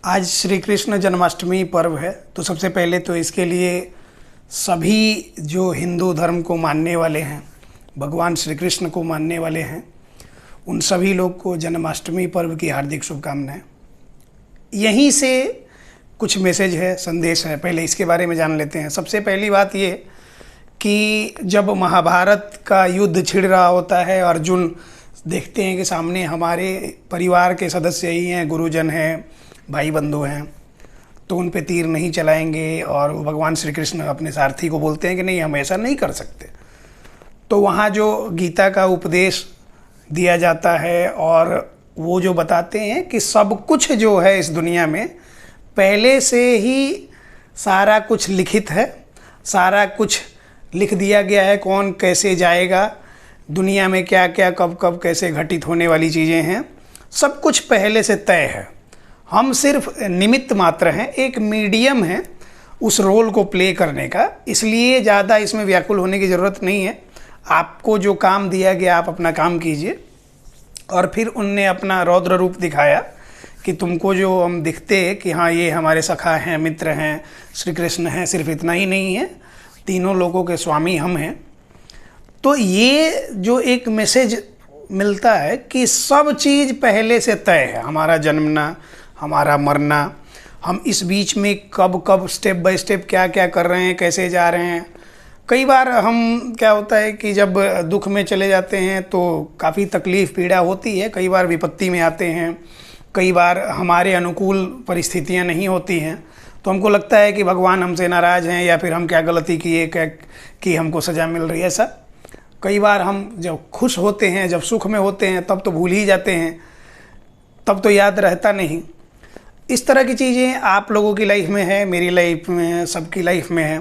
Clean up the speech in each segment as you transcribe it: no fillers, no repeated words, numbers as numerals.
आज श्री कृष्ण जन्माष्टमी पर्व है। तो सबसे पहले तो इसके लिए सभी जो हिंदू धर्म को मानने वाले हैं, भगवान श्री कृष्ण को मानने वाले हैं, उन सभी लोग को जन्माष्टमी पर्व की हार्दिक शुभकामनाएं। यहीं से कुछ मैसेज है, संदेश है। पहले इसके बारे में जान लेते हैं। सबसे पहली बात ये कि जब महाभारत का युद्ध छिड़ रहा होता है, अर्जुन देखते हैं कि सामने हमारे परिवार के सदस्य ही हैं, गुरुजन हैं, भाई बंधु हैं, तो उन पे तीर नहीं चलाएंगे। और भगवान श्री कृष्ण अपने सारथी को बोलते हैं कि नहीं, हम ऐसा नहीं कर सकते। तो वहाँ जो गीता का उपदेश दिया जाता है और वो जो बताते हैं कि सब कुछ जो है इस दुनिया में पहले से ही सारा कुछ लिखित है, सारा कुछ लिख दिया गया है, कौन कैसे जाएगा, दुनिया में क्या क्या कब कब कैसे घटित होने वाली चीज़ें हैं, सब कुछ पहले से तय है। हम सिर्फ निमित्त मात्र हैं, एक मीडियम है उस रोल को प्ले करने का। इसलिए ज़्यादा इसमें व्याकुल होने की ज़रूरत नहीं है। आपको जो काम दिया गया आप अपना काम कीजिए। और फिर उनने अपना रौद्र रूप दिखाया कि तुमको जो हम दिखते कि हाँ ये हमारे सखा हैं, मित्र हैं, श्री कृष्ण हैं, सिर्फ इतना ही नहीं है, तीनों लोगों के स्वामी हम हैं। तो ये जो एक मैसेज मिलता है कि सब चीज़ पहले से तय है, हमारा जन्मना, हमारा मरना, हम इस बीच में कब कब स्टेप बाय स्टेप क्या क्या कर रहे हैं, कैसे जा रहे हैं। कई बार हम क्या होता है कि जब दुख में चले जाते हैं तो काफ़ी तकलीफ़ पीड़ा होती है, कई बार विपत्ति में आते हैं, कई बार हमारे अनुकूल परिस्थितियां नहीं होती हैं, तो हमको लगता है कि भगवान हमसे नाराज़ हैं या फिर हम क्या गलती किए कि हमको सज़ा मिल रही है। ऐसा कई बार हम जब खुश होते हैं, जब सुख में होते हैं, तब तो भूल ही जाते हैं, तब तो याद रहता नहीं। इस तरह की चीज़ें आप लोगों की लाइफ में है, मेरी लाइफ में है, सबकी लाइफ में है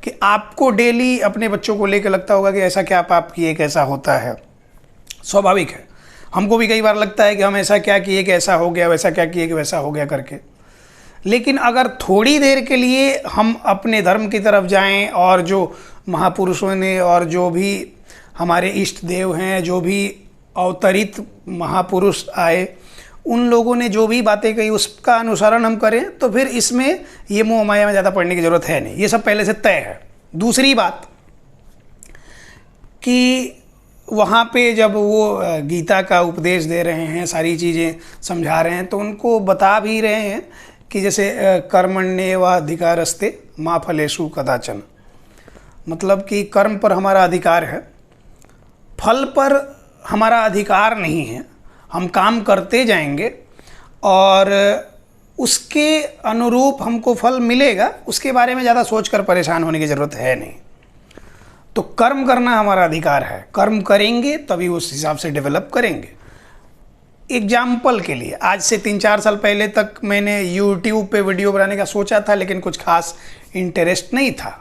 कि आपको डेली अपने बच्चों को लेकर लगता होगा कि ऐसा क्या पाप किए कि ऐसा होता है। स्वाभाविक है, हमको भी कई बार लगता है कि हम ऐसा क्या किए कि ऐसा हो गया, वैसा क्या किए कि वैसा हो गया करके। लेकिन अगर थोड़ी देर के लिए हम अपने धर्म की तरफ जाएं और जो महापुरुषों ने और जो भी हमारे इष्ट देव हैं, जो भी अवतरित महापुरुष आए, उन लोगों ने जो भी बातें कही उसका अनुसरण हम करें, तो फिर इसमें ये मोह माया में ज़्यादा पड़ने की ज़रूरत है नहीं। ये सब पहले से तय है। दूसरी बात कि वहाँ पे जब वो गीता का उपदेश दे रहे हैं, सारी चीज़ें समझा रहे हैं, तो उनको बता भी रहे हैं कि जैसे कर्मण्येवाधिकारस्ते मा फलेषु कदाचन, मतलब कि कर्म पर हमारा अधिकार है, फल पर हमारा अधिकार नहीं है। हम काम करते जाएंगे और उसके अनुरूप हमको फल मिलेगा, उसके बारे में ज़्यादा सोचकर परेशान होने की ज़रूरत है नहीं। तो कर्म करना हमारा अधिकार है, कर्म करेंगे तभी उस हिसाब से डेवलप करेंगे। एग्जाम्पल के लिए आज से 3-4 साल पहले तक मैंने यूट्यूब पे वीडियो बनाने का सोचा था, लेकिन कुछ खास इंटरेस्ट नहीं था।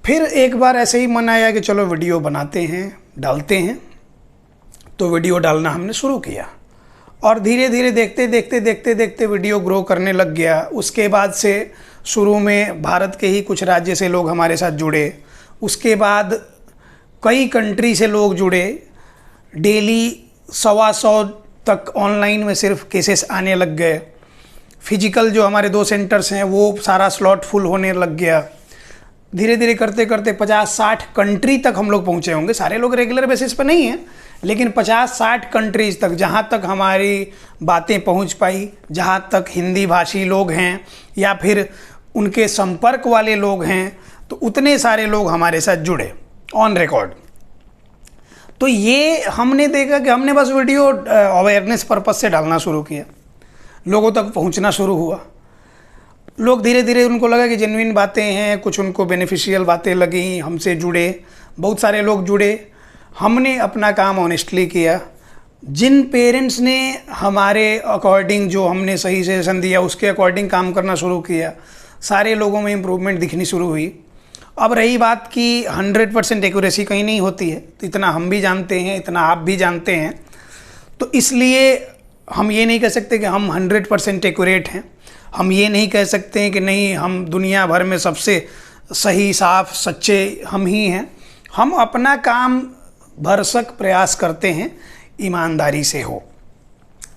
फिर एक बार ऐसे ही मन आया कि चलो वीडियो बनाते हैं, डालते हैं। तो वीडियो डालना हमने शुरू किया और धीरे धीरे देखते वीडियो ग्रो करने लग गया। उसके बाद से शुरू में भारत के ही कुछ राज्य से लोग हमारे साथ जुड़े, उसके बाद कई कंट्री से लोग जुड़े। डेली 100 तक ऑनलाइन में सिर्फ केसेस आने लग गए। फिजिकल जो हमारे 2 सेंटर्स हैं वो सारा स्लॉट फुल होने लग गया। धीरे धीरे करते 50-60 कंट्री तक हम लोग पहुँचे होंगे। सारे लोग रेगुलर बेसिस पर नहीं हैं, लेकिन 50-60 कंट्रीज़ तक जहाँ तक हमारी बातें पहुँच पाई, जहाँ तक हिंदी भाषी लोग हैं या फिर उनके संपर्क वाले लोग हैं, तो उतने सारे लोग हमारे साथ जुड़े ऑन रिकॉर्ड। तो ये हमने देखा कि हमने बस वीडियो अवेयरनेस पर्पस से डालना शुरू किया, लोगों तक पहुँचना शुरू हुआ। लोग धीरे धीरे उनको लगा कि जेन्युइन बातें हैं, कुछ उनको बेनिफिशियल बातें लगी, हमसे जुड़े, बहुत सारे लोग जुड़े। हमने अपना काम ऑनेस्टली किया। जिन पेरेंट्स ने हमारे अकॉर्डिंग जो हमने सही सजेशन दिया उसके अकॉर्डिंग काम करना शुरू किया, सारे लोगों में इम्प्रूवमेंट दिखनी शुरू हुई। अब रही बात कि 100% एक्यूरेसी कहीं नहीं होती है, तो इतना हम भी जानते हैं, इतना आप भी जानते हैं। तो इसलिए हम ये नहीं कह सकते कि हम 100% एक्यूरेट हैं। हम ये नहीं कह सकते हैं कि नहीं, हम दुनिया भर में सबसे सही, साफ, सच्चे हम ही हैं। हम अपना काम भरसक प्रयास करते हैं ईमानदारी से हो।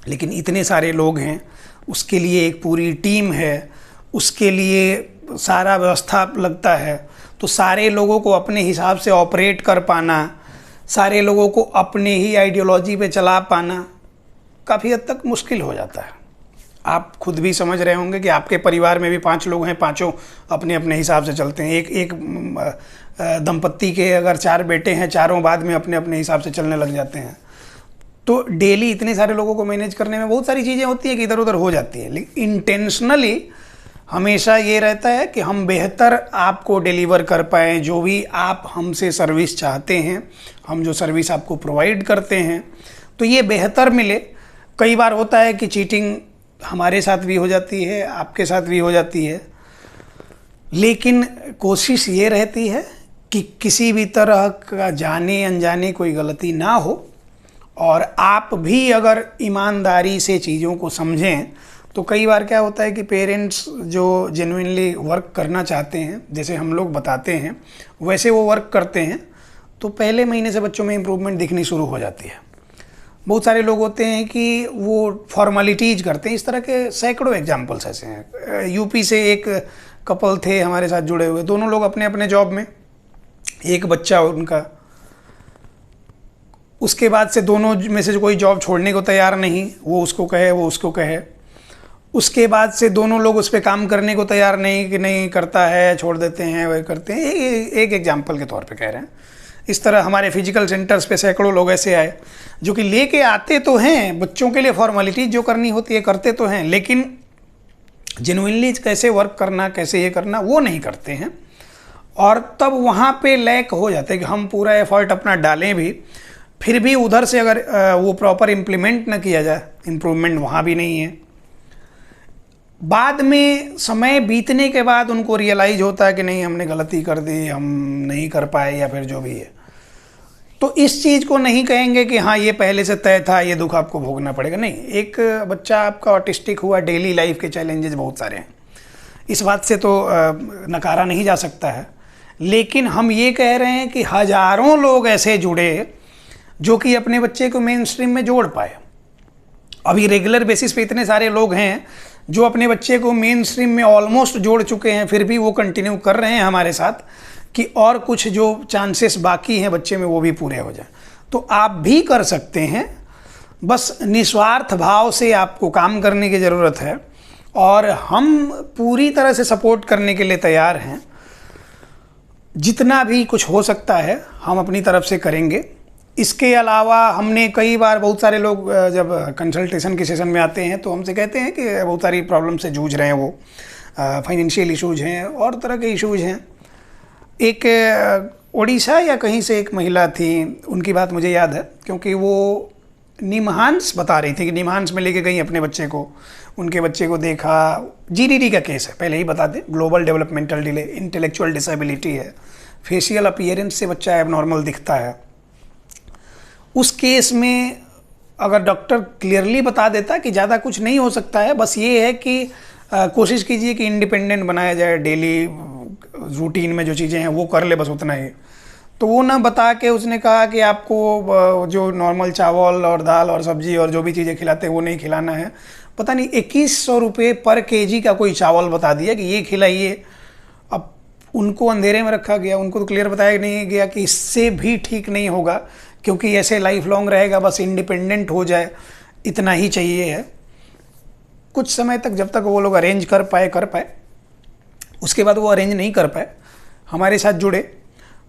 लेकिन इतने सारे लोग हैं, उसके लिए एक पूरी टीम है, उसके लिए सारा व्यवस्था लगता है। तो सारे लोगों को अपने हिसाब से ऑपरेट कर पाना, सारे लोगों को अपने ही आइडियोलॉजी पे चला पाना काफ़ी हद तक मुश्किल हो जाता है। आप खुद भी समझ रहे होंगे कि आपके परिवार में भी 5 लोग हैं, पांचों अपने अपने हिसाब से चलते हैं। एक दंपत्ति के अगर 4 बेटे हैं, चारों बाद में अपने अपने हिसाब से चलने लग जाते हैं। तो डेली इतने सारे लोगों को मैनेज करने में बहुत सारी चीज़ें होती हैं कि इधर उधर हो जाती है। लेकिन इंटेंशनली हमेशा ये रहता है कि हम बेहतर आपको डिलीवर कर पाएँ, जो भी आप हमसे सर्विस चाहते हैं, हम जो सर्विस आपको प्रोवाइड करते हैं तो ये बेहतर मिले। कई बार होता है कि चीटिंग हमारे साथ भी हो जाती है, आपके साथ भी हो जाती है, लेकिन कोशिश ये रहती है कि किसी भी तरह का जाने अनजाने कोई गलती ना हो, और आप भी अगर ईमानदारी से चीज़ों को समझें तो कई बार क्या होता है कि पेरेंट्स जो जेन्युइनली वर्क करना चाहते हैं, जैसे हम लोग बताते हैं वैसे वो वर्क करते हैं, तो पहले महीने से बच्चों में इम्प्रूवमेंट दिखनी शुरू हो जाती है। बहुत सारे लोग होते हैं कि वो फॉर्मेलिटीज करते हैं, इस तरह के सैकड़ों एग्जाम्पल्स ऐसे हैं। यूपी से एक कपल थे हमारे साथ जुड़े हुए, दोनों लोग अपने अपने जॉब में, एक बच्चा उनका, उसके बाद से दोनों में से कोई जॉब छोड़ने को तैयार नहीं, वो उसको कहे वो उसको कहे। उसके बाद से दोनों लोग उस पर काम करने को तैयार नहीं कि नहीं करता है, छोड़ देते हैं, वही करते हैं। एक एग्जाम्पल के तौर पे कह रहे हैं। इस तरह हमारे फिजिकल सेंटर्स पे सैकड़ों लोग ऐसे आए जो कि लेके आते तो हैं बच्चों के लिए फॉर्मेलिटी जो करनी होती है करते तो हैं, लेकिन जेन्युइनली कैसे वर्क करना, कैसे ये करना, वो नहीं करते हैं। और तब वहाँ पे लैक हो जाता है कि हम पूरा एफर्ट अपना डालें भी, फिर भी उधर से अगर वो प्रॉपर इम्प्लीमेंट ना किया जाए, इम्प्रूवमेंट वहाँ भी नहीं है। बाद में समय बीतने के बाद उनको रियलाइज होता है कि नहीं हमने गलती कर दी, हम नहीं कर पाए, या फिर जो भी है। तो इस चीज़ को नहीं कहेंगे कि हाँ ये पहले से तय था, ये दुख आपको भोगना पड़ेगा। नहीं, एक बच्चा आपका ऑटिस्टिक हुआ, डेली लाइफ के चैलेंजेस बहुत सारे हैं, इस बात से तो नकारा नहीं जा सकता है। लेकिन हम ये कह रहे हैं कि हजारों लोग ऐसे जुड़े जो कि अपने बच्चे को मेन स्ट्रीम में जोड़ पाए। अभी रेगुलर बेसिस पे इतने सारे लोग हैं जो अपने बच्चे को मेन स्ट्रीम में ऑलमोस्ट जोड़ चुके हैं, फिर भी वो कंटिन्यू कर रहे हैं हमारे साथ कि और कुछ जो चांसेस बाकी हैं बच्चे में वो भी पूरे हो जाए। तो आप भी कर सकते हैं, बस निस्वार्थ भाव से आपको काम करने की ज़रूरत है, और हम पूरी तरह से सपोर्ट करने के लिए तैयार हैं। जितना भी कुछ हो सकता है हम अपनी तरफ से करेंगे। इसके अलावा हमने कई बार, बहुत सारे लोग जब कंसल्टेशन के सेशन में आते हैं तो हमसे कहते हैं कि बहुत सारी प्रॉब्लम से जूझ रहे हैं, वो फाइनेंशियल इश्यूज हैं और तरह के इश्यूज हैं। एक उड़ीसा या कहीं से एक महिला थी, उनकी बात मुझे याद है क्योंकि वो निमहांस बता रही थी कि निमहांस में लेके गई अपने बच्चे को, उनके बच्चे को देखा, जीडीडी का केस है, पहले ही बता दें, global developmental delay, intellectual disability है, फेशियल अपीयरेंस से बच्चा एबनॉर्मल दिखता है। उस केस में अगर डॉक्टर क्लियरली बता देता कि ज़्यादा कुछ नहीं हो सकता है, बस ये है कि कोशिश कीजिए कि इंडिपेंडेंट बनाया जाए, डेली रूटीन में जो चीज़ें हैं वो कर ले, बस उतना ही। तो वो ना बता के उसने कहा कि आपको जो नॉर्मल चावल और दाल और सब्जी और जो भी चीज़ें खिलाते हैं वो नहीं खिलाना है। पता नहीं 2100 रुपये पर केजी का कोई चावल बता दिया कि ये खिलाइए। अब उनको अंधेरे में रखा गया, उनको तो क्लियर बताया नहीं गया कि इससे भी ठीक नहीं होगा, क्योंकि ऐसे लाइफ लॉन्ग रहेगा, बस इंडिपेंडेंट हो जाए इतना ही चाहिए है। कुछ समय तक जब तक वो लोग अरेंज कर पाए, उसके बाद वो अरेंज नहीं कर पाए, हमारे साथ जुड़े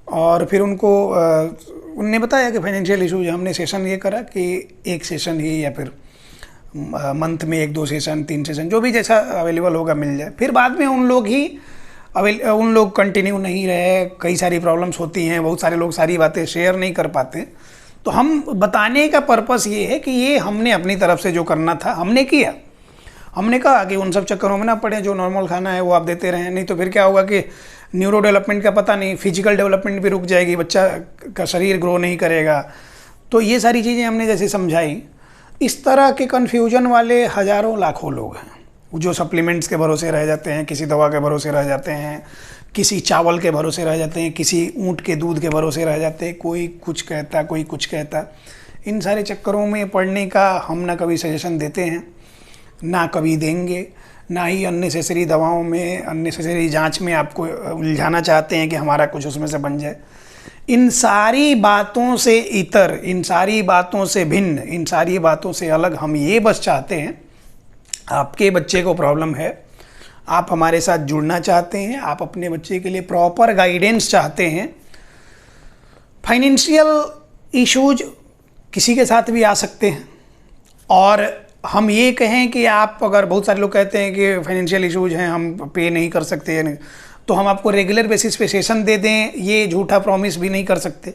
और फिर उनको उनने बताया कि फाइनेंशियल इशूज। हमने सेशन ये करा कि एक सेशन ही या फिर मंथ में 1-2 सेशन, 3 सेशन, जो भी जैसा अवेलेबल होगा मिल जाए। फिर बाद में उन लोग कंटिन्यू नहीं रहे, कई सारी प्रॉब्लम्स होती हैं, बहुत सारे लोग सारी बातें शेयर नहीं कर पाते। तो हम बताने का पर्पस ये है कि ये हमने अपनी तरफ से जो करना था हमने किया। हमने कहा कि उन सब चक्करों में ना पड़े, जो नॉर्मल खाना है वो आप देते रहें, नहीं तो फिर क्या होगा कि न्यूरो डेवलपमेंट का पता नहीं, फिजिकल डेवलपमेंट भी रुक जाएगी, बच्चा का शरीर ग्रो नहीं करेगा। तो ये सारी चीज़ें हमने जैसे समझाई। इस तरह के कन्फ्यूजन वाले हज़ारों लाखों लोग हैं जो सप्लीमेंट्स के भरोसे रह जाते हैं, किसी दवा के भरोसे रह जाते हैं, किसी चावल के भरोसे रह जाते हैं, किसी ऊँट के दूध के भरोसे रह जाते हैं, कोई कुछ कहता, कोई कुछ कहता। इन सारे चक्करों में पढ़ने का हम ना कभी सजेशन देते हैं, ना कभी देंगे, ना ही अननेसेसरी दवाओं में, अननेसेसरी जांच में आपको उलझाना चाहते हैं कि हमारा कुछ उसमें से बन जाए। इन सारी बातों से इतर, इन सारी बातों से भिन्न, इन सारी बातों से अलग हम ये बस चाहते हैं, आपके बच्चे को प्रॉब्लम है, आप हमारे साथ जुड़ना चाहते हैं, आप अपने बच्चे के लिए प्रॉपर गाइडेंस चाहते हैं। फाइनेंशियल इश्यूज किसी के साथ भी आ सकते हैं, और हम ये कहें कि आप, अगर बहुत सारे लोग कहते हैं कि फाइनेंशियल इश्यूज हैं, हम पे नहीं कर सकते, नहीं, तो हम आपको रेगुलर बेसिस पे सेशन दे दें, ये झूठा प्रॉमिस भी नहीं कर सकते।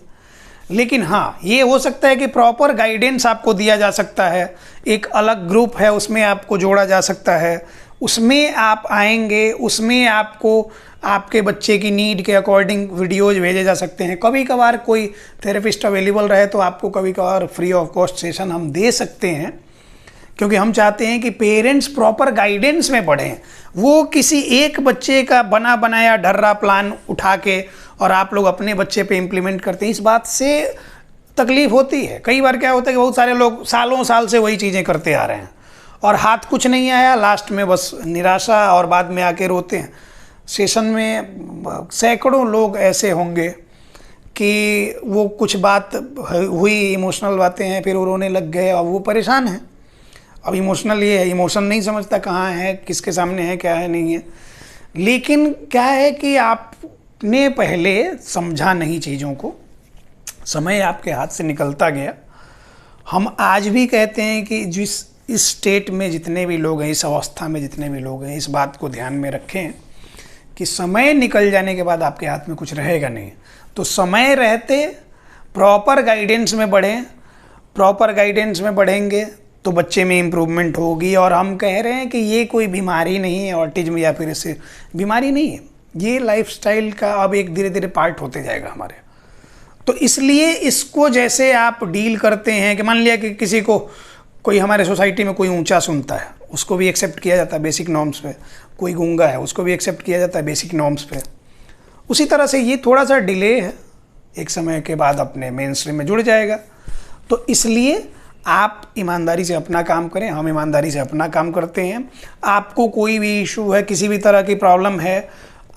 लेकिन हाँ, ये हो सकता है कि प्रॉपर गाइडेंस आपको दिया जा सकता है, एक अलग ग्रुप है उसमें आपको जोड़ा जा सकता है, उसमें आप आएंगे, उसमें आपको आपके बच्चे की नीड के अकॉर्डिंग वीडियोज भेजे जा सकते हैं। कभी कभार कोई थेरेपिस्ट अवेलेबल रहे तो आपको कभी कभार फ्री ऑफ कॉस्ट सेशन हम दे सकते हैं, क्योंकि हम चाहते हैं कि पेरेंट्स प्रॉपर गाइडेंस में पढ़ें। वो किसी एक बच्चे का बना बनाया ढर्रा प्लान उठा के और आप लोग अपने बच्चे पे इम्प्लीमेंट करते हैं, इस बात से तकलीफ होती है। कई बार क्या होता है कि बहुत सारे लोग सालों साल से वही चीज़ें करते आ रहे हैं और हाथ कुछ नहीं आया, लास्ट में बस निराशा और बाद में आके रोते हैं। सेशन में सैकड़ों लोग ऐसे होंगे कि वो कुछ बात हुई, इमोशनल बातें हैं, फिर वो रोने लग गए और वो परेशान हैं। अब इमोशनल ये है, इमोशन नहीं समझता कहाँ है, किसके सामने है, क्या है, नहीं है। लेकिन क्या है कि आपने पहले समझा नहीं चीज़ों को, समय आपके हाथ से निकलता गया। हम आज भी कहते हैं कि जिस इस स्टेट में जितने भी लोग हैं, इस अवस्था में जितने भी लोग हैं, इस बात को ध्यान में रखें कि समय निकल जाने के बाद आपके हाथ में कुछ रहेगा नहीं। तो समय रहते प्रॉपर गाइडेंस में बढ़ें, प्रॉपर गाइडेंस में बढ़ेंगे तो बच्चे में इम्प्रूवमेंट होगी। और हम कह रहे हैं कि ये कोई बीमारी नहीं है, ऑटिज्म या फिर इससे बीमारी नहीं है, ये लाइफस्टाइल का अब एक धीरे धीरे पार्ट होते जाएगा हमारे। तो इसलिए इसको जैसे आप डील करते हैं कि मान लिया कि किसी को, कोई हमारे सोसाइटी में कोई ऊंचा सुनता है, उसको भी एक्सेप्ट किया जाता है बेसिक नॉर्म्स पे, कोई गूंगा है उसको भी एक्सेप्ट किया जाता है बेसिक नॉर्म्स पे। उसी तरह से ये थोड़ा सा डिले है, एक समय के बाद अपने मेन स्ट्रीम में जुड़ जाएगा। तो इसलिए आप ईमानदारी से अपना काम करें, हम ईमानदारी से अपना काम करते हैं। आपको कोई भी इशू है, किसी भी तरह की प्रॉब्लम है,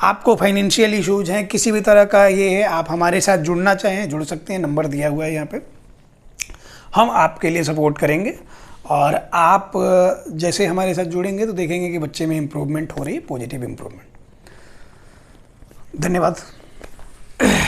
आपको फाइनेंशियल इश्यूज हैं, किसी भी तरह का ये है, आप हमारे साथ जुड़ना चाहें जुड़ सकते हैं, नंबर दिया हुआ है यहाँ पे, हम आपके लिए सपोर्ट करेंगे। और आप जैसे हमारे साथ जुड़ेंगे तो देखेंगे कि बच्चे में इम्प्रूवमेंट हो रही है, पॉजिटिव इम्प्रूवमेंट। धन्यवाद।